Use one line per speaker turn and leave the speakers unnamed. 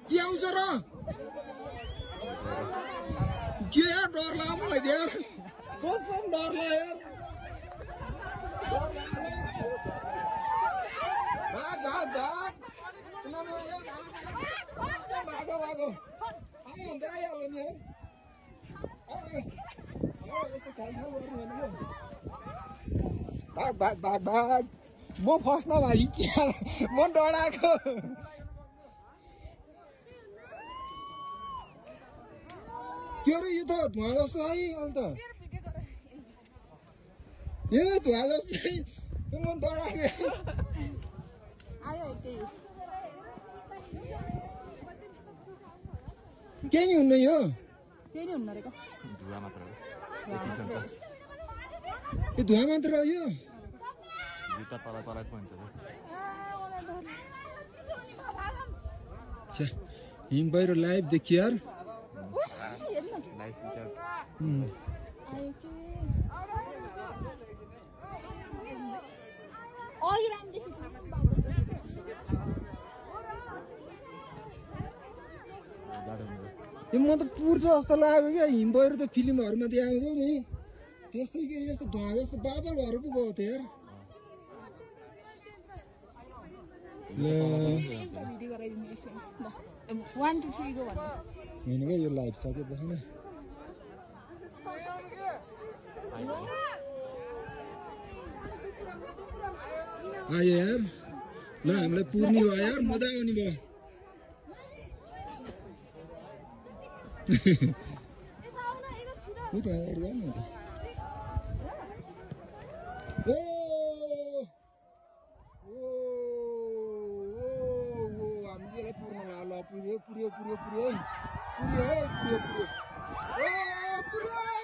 के आउँछ र के यार डर लाग्यो मलाई यार कसम डर लाग्यो भाग भाग भाग भागो भागो आयो आइहाल्यो नि भाग भाग भाग भाग म फर्स्टमा भाइ म डराएको के अरे यो त धुवा जस्तो है अन्त यो धुवा जस्तै म डराएको केही नि हुन्न यो
केही नि हुन्न रहेको
धुवा मात्र हो
यो धुवा मात्र हो यो
जुत्ता तल तल पो हुन्छ
हिम पहिरो लाइभ देखियो यार यो म त पुर्छ जस्तो लाग्यो क्या हिम पहिरो त फिल्महरूमा देखाउँछ नि त्यस्तै के यस्तो धुवा जस्तो बादल भएर पो गयो त यार होइन क्या यो लाइभ सकेपछि नै आयो यार ल हामीलाई पुर्नी भयो यार मजा आउने भयो हामी पुर्न ल पुर्यो पुर्यो पुर्यो पुर्यो पुर्यो पुर्यो पुर्यो